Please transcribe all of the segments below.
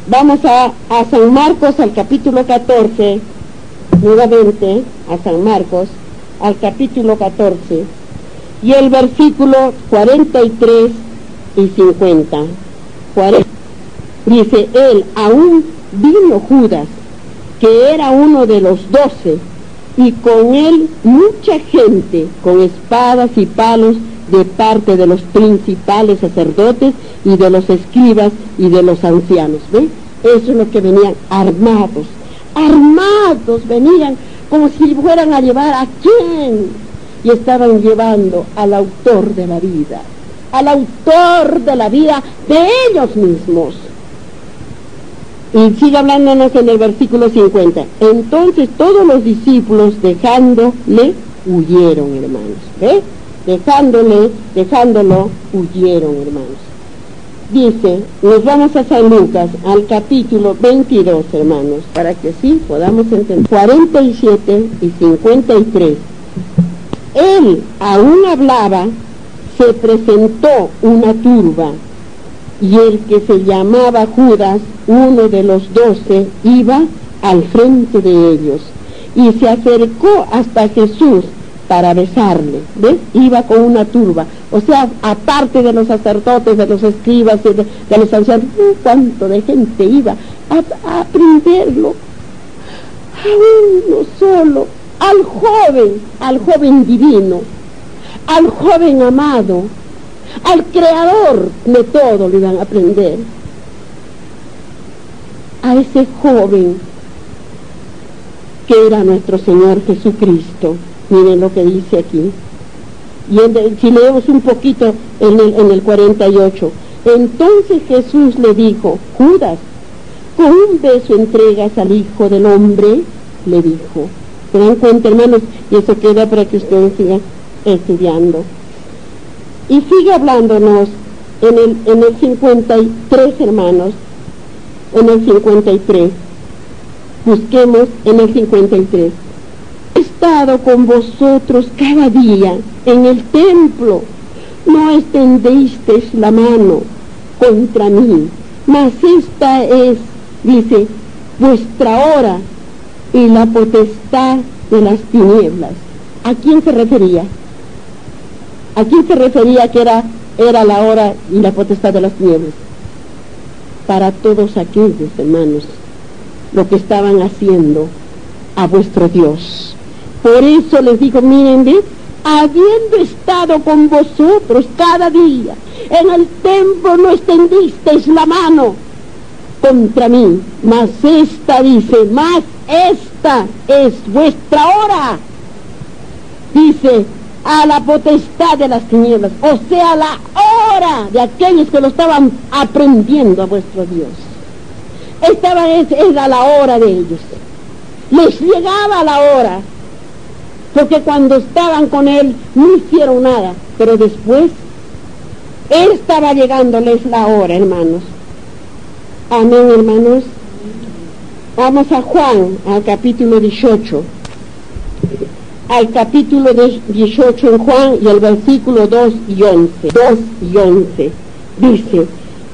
Vamos a San Marcos, al capítulo 14, nuevamente a San Marcos, al capítulo 14, y el versículo 43 y 50. Dice, él, aún vino Judas, que era uno de los 12, y con él mucha gente, con espadas y palos, de parte de los principales sacerdotes y de los escribas y de los ancianos. ¿Ven? Eso es lo que venían, armados venían, como si fueran a llevar ¿a quién? Y estaban llevando al autor de la vida de ellos mismos. Y sigue hablándonos en el versículo 50. Entonces todos los discípulos, dejándole, huyeron, hermanos. ¿Ves? Dejándolo, huyeron, hermanos. Dice, nos vamos a San Lucas, al capítulo 22, hermanos, para que así podamos entender. 47 y 53. Él aún hablaba, se presentó una turba, y el que se llamaba Judas, uno de los 12, iba al frente de ellos, y se acercó hasta Jesús para besarle. ¿Ves? Iba con una turba, o sea, aparte de los sacerdotes, de los escribas, de los ancianos, cuánto de gente iba a aprenderlo, a uno solo, al joven divino, al joven amado, al creador de todo lo iban a aprender, a ese joven que era nuestro Señor Jesucristo. Miren lo que dice aquí. Y si leemos un poquito en el 48, entonces Jesús le dijo, Judas, ¿con un beso entregas al Hijo del Hombre? Le dijo. ¿Se dan cuenta, hermanos? Y eso queda para que ustedes sigan estudiando. Y sigue hablándonos en el 53, hermanos, en el 53. Busquemos en el 53. He estado con vosotros cada día en el templo, no extendisteis la mano contra mí, mas esta es, dice, vuestra hora y la potestad de las tinieblas. ¿A quién se refería? ¿A quién se refería que era la hora y la potestad de las tinieblas? Para todos aquellos, hermanos, lo que estaban haciendo a vuestro Dios. Por eso les digo, miren, ¿ves? Habiendo estado con vosotros cada día en el templo, no extendisteis la mano contra mí, mas esta, dice, mas esta es vuestra hora, dice, a la potestad de las tinieblas, o sea, la hora de aquellos que lo estaban aprendiendo a vuestro Dios. Era la hora de ellos, les llegaba la hora, porque cuando estaban con él no hicieron nada, pero después él estaba llegándoles la hora, hermanos. Amén, hermanos. Vamos a Juan, al capítulo 18. Al capítulo 18 en Juan, y el versículo 2 y 11. 2 y 11.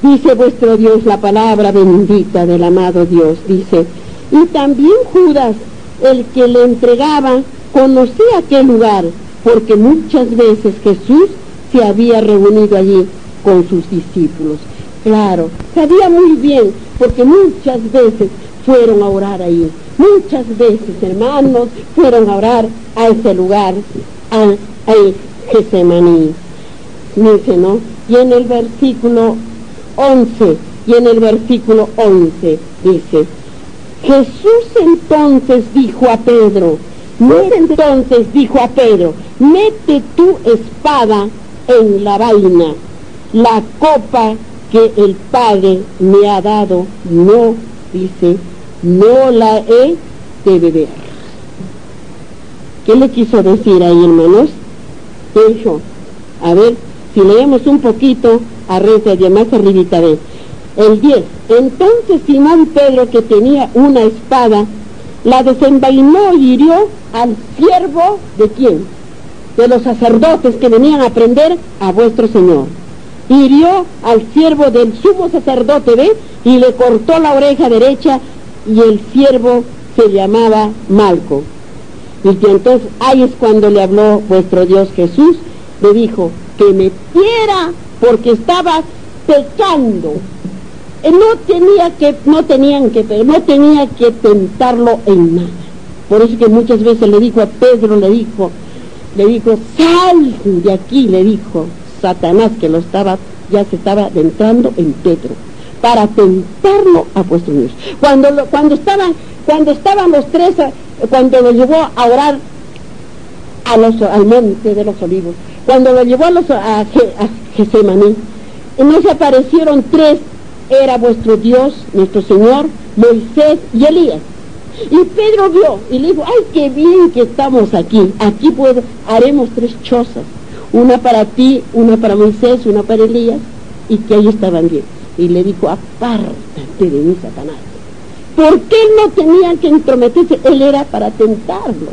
Dice vuestro Dios, la palabra bendita del amado Dios, dice, y también Judas, el que le entregaba, conocía aquel lugar, porque muchas veces Jesús se había reunido allí con sus discípulos. Claro, sabía muy bien, porque muchas veces fueron a orar ahí. Muchas veces, hermanos, fueron a orar a ese lugar, a Getsemaní. Dice, ¿no? Y en el versículo 11, dice, Jesús entonces dijo a Pedro, mete tu espada en la vaina, la copa que el Padre me ha dado, no la he de beber. ¿Qué le quiso decir ahí, hermanos? Eso, a ver, si leemos un poquito, más arribita de el 10. Entonces Simón Pedro, que tenía una espada, la desenvainó y hirió al siervo, ¿de quién? De los sacerdotes que venían a aprender a vuestro Señor. hirió al siervo del sumo sacerdote, ¿ve? Y le cortó la oreja derecha, y el siervo se llamaba Malco. Y entonces ahí es cuando le habló vuestro Dios Jesús, le dijo que metiera porque estaba pecando. No tenía que tentarlo en nada. Por eso que muchas veces le dijo a Pedro, le dijo, sal de aquí, le dijo Satanás, que ya se estaba adentrando en Pedro, para tentarlo a vuestro Dios. Cuando estaban los tres, cuando lo llevó a orar al monte de los olivos, cuando lo llevó a Getsemaní, no se aparecieron tres, era vuestro Dios, nuestro Señor, Moisés y Elías. Y Pedro vio y le dijo, ay, qué bien que estamos aquí haremos tres chozas, una para ti, una para Moisés, una para Elías, y que ahí estaban bien. Y le dijo, apártate de mí, Satanás. ¿Por qué no tenía que entrometerse? Él era para tentarlo.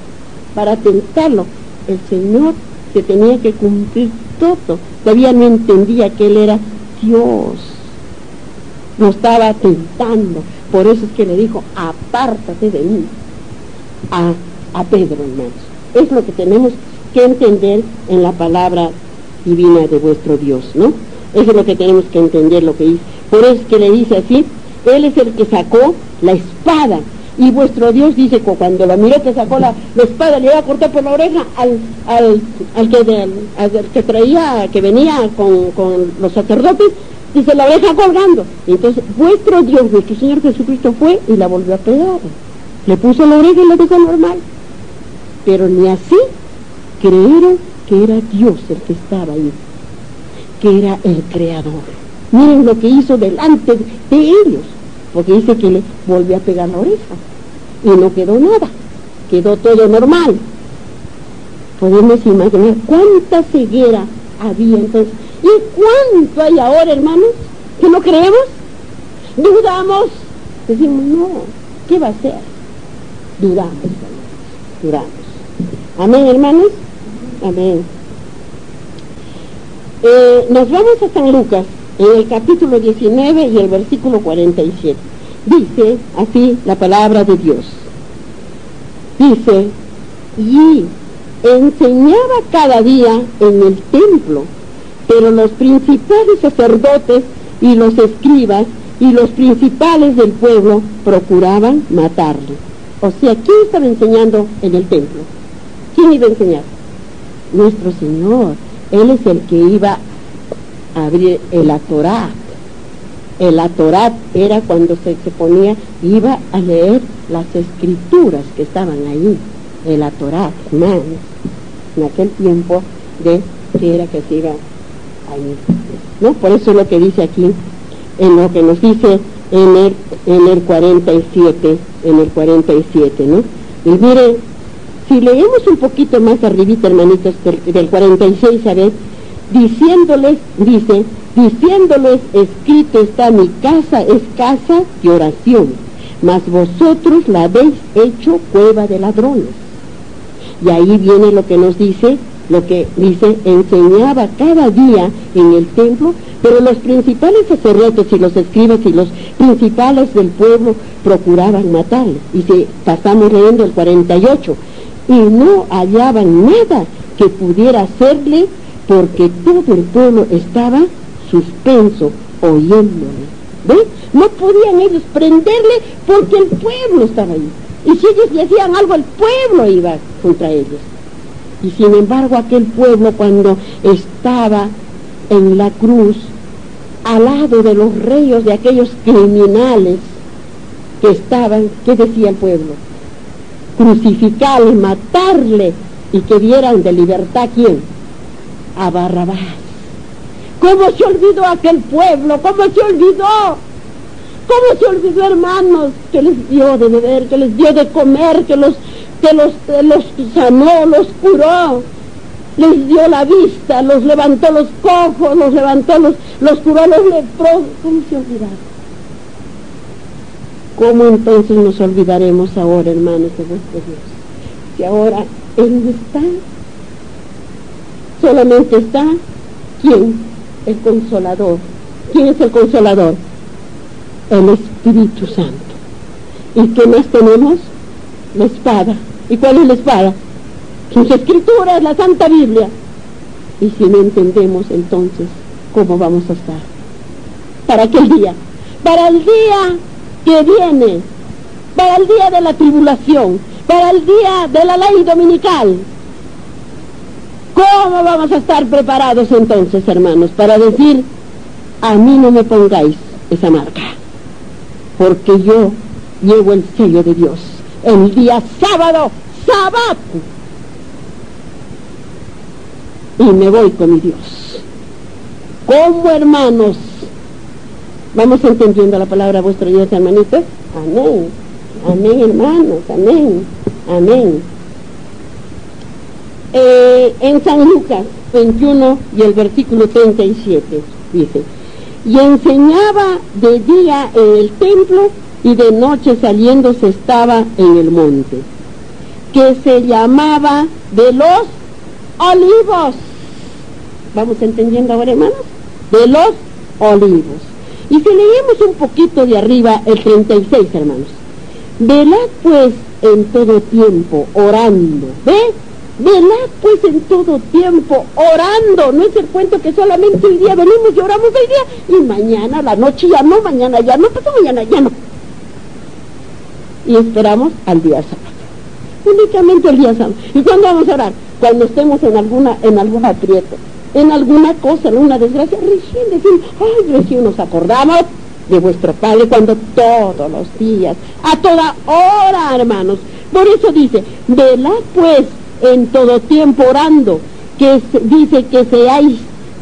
El Señor que tenía que cumplir todo, todavía no entendía que Él era Dios, lo estaba tentando. Por eso es que le dijo, apártate de mí, a Pedro, hermanos. Es lo que tenemos que entender en la palabra divina de vuestro Dios, ¿no? Eso es lo que tenemos que entender, lo que dice. Por eso es que le dice así, Él es el que sacó la espada, y vuestro Dios dice, cuando lo miró que sacó la espada, le iba a cortar por la oreja al que traía, que venía con los sacerdotes, dice, la oreja colgando. Entonces vuestro Dios, nuestro Señor Jesucristo, fue y la volvió a pegar, le puso la oreja y la dejó normal. Pero ni así creyeron que era Dios el que estaba ahí, que era el Creador. Miren lo que hizo delante de ellos, porque dice que le volvió a pegar la oreja y no quedó nada, quedó todo normal. Podemos imaginar cuánta ceguera había entonces. ¿Y cuánto hay ahora, hermanos, que no creemos? Dudamos, decimos, no, ¿qué va a ser? Dudamos. Amén, hermanos, amén. Nos vamos a San Lucas, en el capítulo 19 y el versículo 47. Dice así la palabra de Dios. Dice, y enseñaba cada día en el templo, pero los principales sacerdotes y los escribas y los principales del pueblo procuraban matarle. O sea, ¿quién estaba enseñando en el templo? ¿Quién iba a enseñar? Nuestro Señor. Él es el que iba a abrir el Torá. El Torá era cuando se ponía, iba a leer las escrituras que estaban ahí. El Torá, hermanos, en aquel tiempo que era que se iba ahí, ¿no? Por eso es lo que dice aquí, en lo que nos dice en el 47, ¿no? Y mire, si leemos un poquito más arribita, hermanitos, del 46, a ver, diciéndoles, escrito está, mi casa es casa de oración, mas vosotros la habéis hecho cueva de ladrones. Y ahí viene lo que nos dice, enseñaba cada día en el templo, pero los principales sacerdotes y los escribas y los principales del pueblo procuraban matarle. Y si pasamos leyendo el 48, y no hallaban nada que pudiera hacerle, porque todo el pueblo estaba suspenso oyéndole. ¿Ve? No podían ellos prenderle porque el pueblo estaba ahí, y si ellos le hacían algo, el pueblo iba contra ellos. Y sin embargo, aquel pueblo, cuando estaba en la cruz, al lado de los reyes, de aquellos criminales que estaban, ¿qué decía el pueblo? Crucificarle, matarle, y que dieran de libertad, ¿quién? A Barrabás. ¿Cómo se olvidó aquel pueblo? ¿Cómo se olvidó? ¿Cómo se olvidó, hermanos, que les dio de beber, que les dio de comer, que los sanó, los curó, les dio la vista, los levantó los cojos, los levantó, los curó, los leprosos? ¿Cómo se olvidaron? ¿Cómo entonces nos olvidaremos ahora, hermanos, de vuestro Dios? Si ahora Él no está, solamente está, ¿quién? el Consolador. ¿Quién es el Consolador? El Espíritu Santo. ¿Y qué más tenemos? La espada. ¿Y cuál es la espada? Sus escrituras, la Santa Biblia. Y si no entendemos, entonces, ¿cómo vamos a estar? ¿Para qué día? Para el día que viene, para el día de la tribulación, para el día de la ley dominical. ¿Cómo vamos a estar preparados entonces, hermanos, para decir, a mí no me pongáis esa marca, porque yo llevo el sello de Dios el día sábado, sábado, y me voy con mi Dios? ¿Cómo, hermanos? ¿Vamos entendiendo la palabra vuestro Dios, hermanitos? Amén, amén, hermanos, amén, amén. En San Lucas 21 y el versículo 37 dice: y enseñaba de día en el templo, y de noche saliéndose estaba en el monte, que se llamaba de los Olivos. ¿Vamos entendiendo ahora, hermanos? De los Olivos. Y si leemos un poquito de arriba el 36, hermanos: velad pues en todo tiempo orando. ¿Ve? Velad pues en todo tiempo orando. No es el cuento que solamente hoy día venimos y oramos hoy día, y mañana, la noche ya no, mañana ya no, pasado mañana ya no. Y esperamos al día sábado. Únicamente el día sábado. ¿Y cuándo vamos a orar? Cuando estemos en algún aprieto, en alguna cosa, en una desgracia, recién decimos, ay, recién nos acordamos de vuestro Padre, cuando todos los días, a toda hora, hermanos. Por eso dice, velad pues en todo tiempo orando, que dice que seáis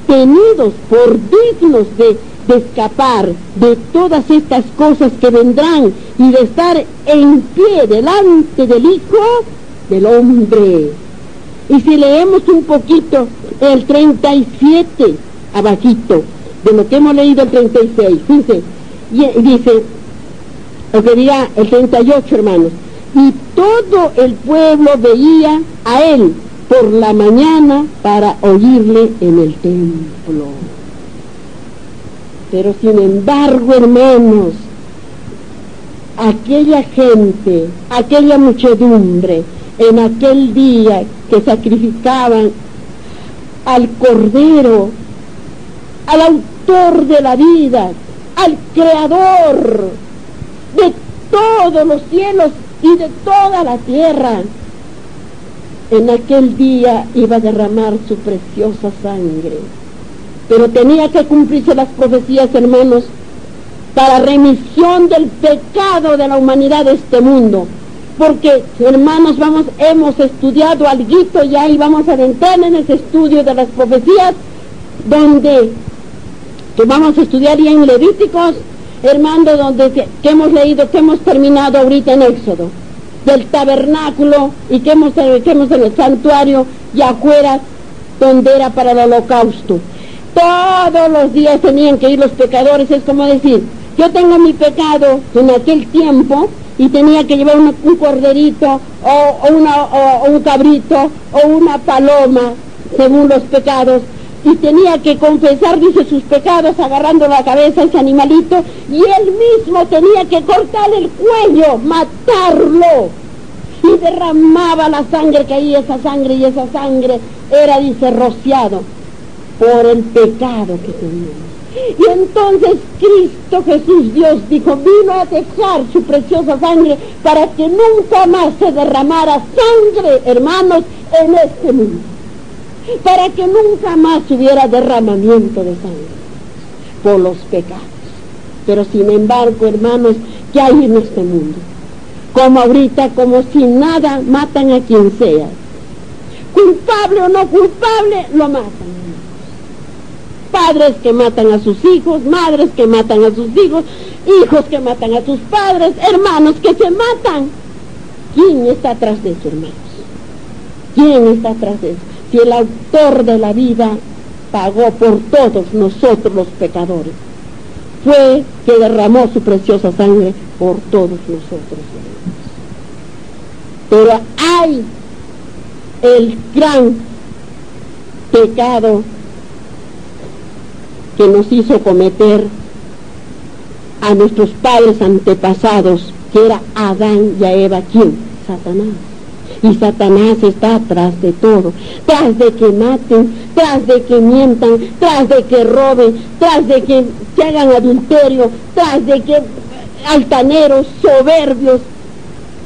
tenidos por dignos de escapar de todas estas cosas que vendrán, y de estar en pie delante del Hijo del Hombre. Y si leemos un poquito el 37 abajito de lo que hemos leído, el 36, dice, lo que dirá el 38, hermanos: y todo el pueblo veía a él por la mañana para oírle en el templo. Pero sin embargo, hermanos, aquella gente, aquella muchedumbre, en aquel día que sacrificaban al Cordero, al autor de la vida, al Creador de todos los cielos y de toda la tierra, en aquel día iba a derramar su preciosa sangre. Pero tenía que cumplirse las profecías, hermanos, para remisión del pecado de la humanidad de este mundo. Porque, hermanos, hemos estudiado alguito ya, y vamos a adentrar en ese estudio de las profecías, que vamos a estudiar ya en Levíticos, hermano, que hemos leído, que hemos terminado ahorita en Éxodo, del tabernáculo, y que hemos en el santuario y afuera, donde era para el holocausto. Todos los días tenían que ir los pecadores. Es como decir, yo tengo mi pecado en aquel tiempo, y tenía que llevar un corderito, o un cabrito, o una paloma, según los pecados, y tenía que confesar, dice, sus pecados, agarrando la cabeza a ese animalito, y él mismo tenía que cortarle el cuello, matarlo, y derramaba la sangre, caía esa sangre, y esa sangre era, dice, rociado por el pecado que teníamos. Y entonces Cristo Jesús, Dios, dijo, vino a dejar su preciosa sangre para que nunca más se derramara sangre, hermanos, en este mundo, para que nunca más hubiera derramamiento de sangre por los pecados. Pero sin embargo, hermanos, ¿qué hay en este mundo? Como ahorita, como si nada, matan a quien sea, culpable o no culpable, lo matan. Padres que matan a sus hijos, madres que matan a sus hijos, hijos que matan a sus padres, hermanos que se matan. ¿Quién está atrás de eso, hermanos? ¿Quién está atrás de eso? Si el autor de la vida pagó por todos nosotros los pecadores, fue que derramó su preciosa sangre por todos nosotros, hermanos. Pero hay el gran pecado que nos hizo cometer a nuestros padres antepasados, que era Adán y a Eva. ¿Quién? Satanás. Y Satanás está atrás de todo, tras de que maten, tras de que mientan, tras de que roben, tras de que hagan adulterio, tras de que altaneros, soberbios,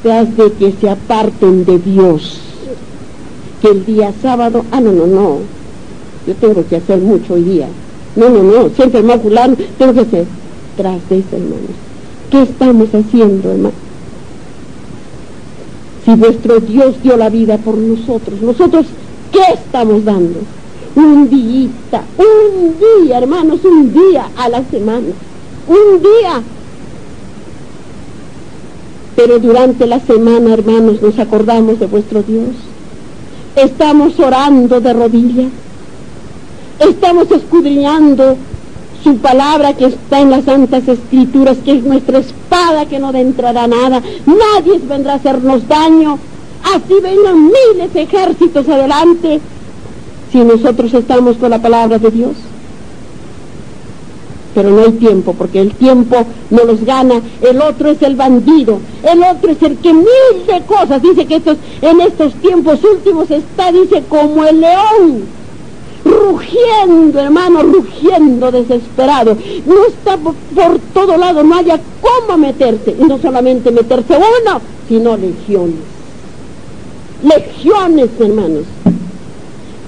tras de que se aparten de Dios. Que el día sábado, no, yo tengo que hacer mucho hoy día, no, siempre hermano fulano, tengo que hacer. Tras de eso, hermanos, ¿qué estamos haciendo, hermano? Si vuestro Dios dio la vida por nosotros, ¿nosotros qué estamos dando? Un día, hermanos, un día a la semana, un día. Pero durante la semana, hermanos, nos acordamos de vuestro Dios. Estamos orando de rodillas, estamos escudriñando su palabra que está en las Santas Escrituras, que es nuestra espada, que no entrará nada, nadie vendrá a hacernos daño, así vengan miles de ejércitos adelante, si nosotros estamos con la palabra de Dios. Pero no hay tiempo, porque el tiempo no los gana, el otro es el bandido, el otro es el que mil de cosas, dice que en estos tiempos últimos está, dice, como el león, rugiendo, hermano, rugiendo desesperado, no está por todo lado, no haya cómo meterse, y no solamente meterse uno, sino legiones, hermanos.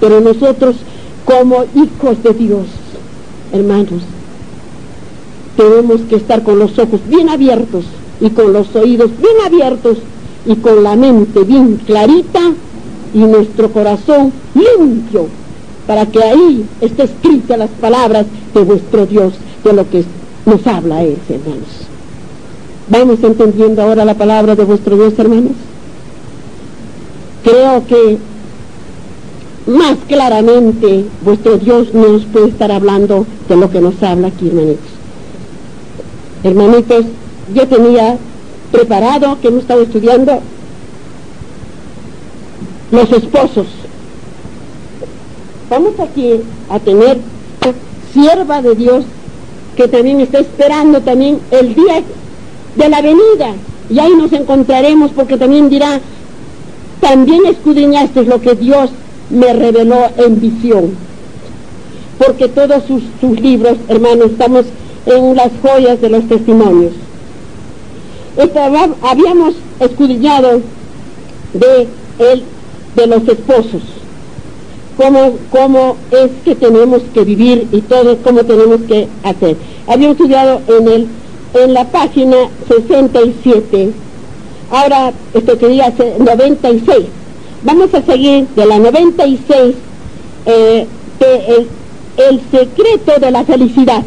Pero nosotros, como hijos de Dios, hermanos, tenemos que estar con los ojos bien abiertos, y con los oídos bien abiertos, y con la mente bien clarita, y nuestro corazón limpio, para que ahí esté escritas las palabras de vuestro Dios, de lo que nos habla Él, hermanos. ¿Vamos entendiendo ahora la palabra de vuestro Dios, hermanos? Creo que más claramente vuestro Dios nos puede estar hablando de lo que nos habla aquí, hermanitos. Hermanitos, yo tenía preparado, que hemos estado estudiando, los esposos. Vamos aquí a tener sierva de Dios que también está esperando también el día de la venida, y ahí nos encontraremos, porque también dirá, también escudriñaste lo que Dios me reveló en visión, porque todos sus libros, hermanos, estamos en las joyas de los testimonios. Habíamos escudriñado de los esposos, cómo es que tenemos que vivir y todo cómo tenemos que hacer. Habíamos estudiado en la página 67, ahora quería hacer 96. Vamos a seguir de la 96, el secreto de la felicidad,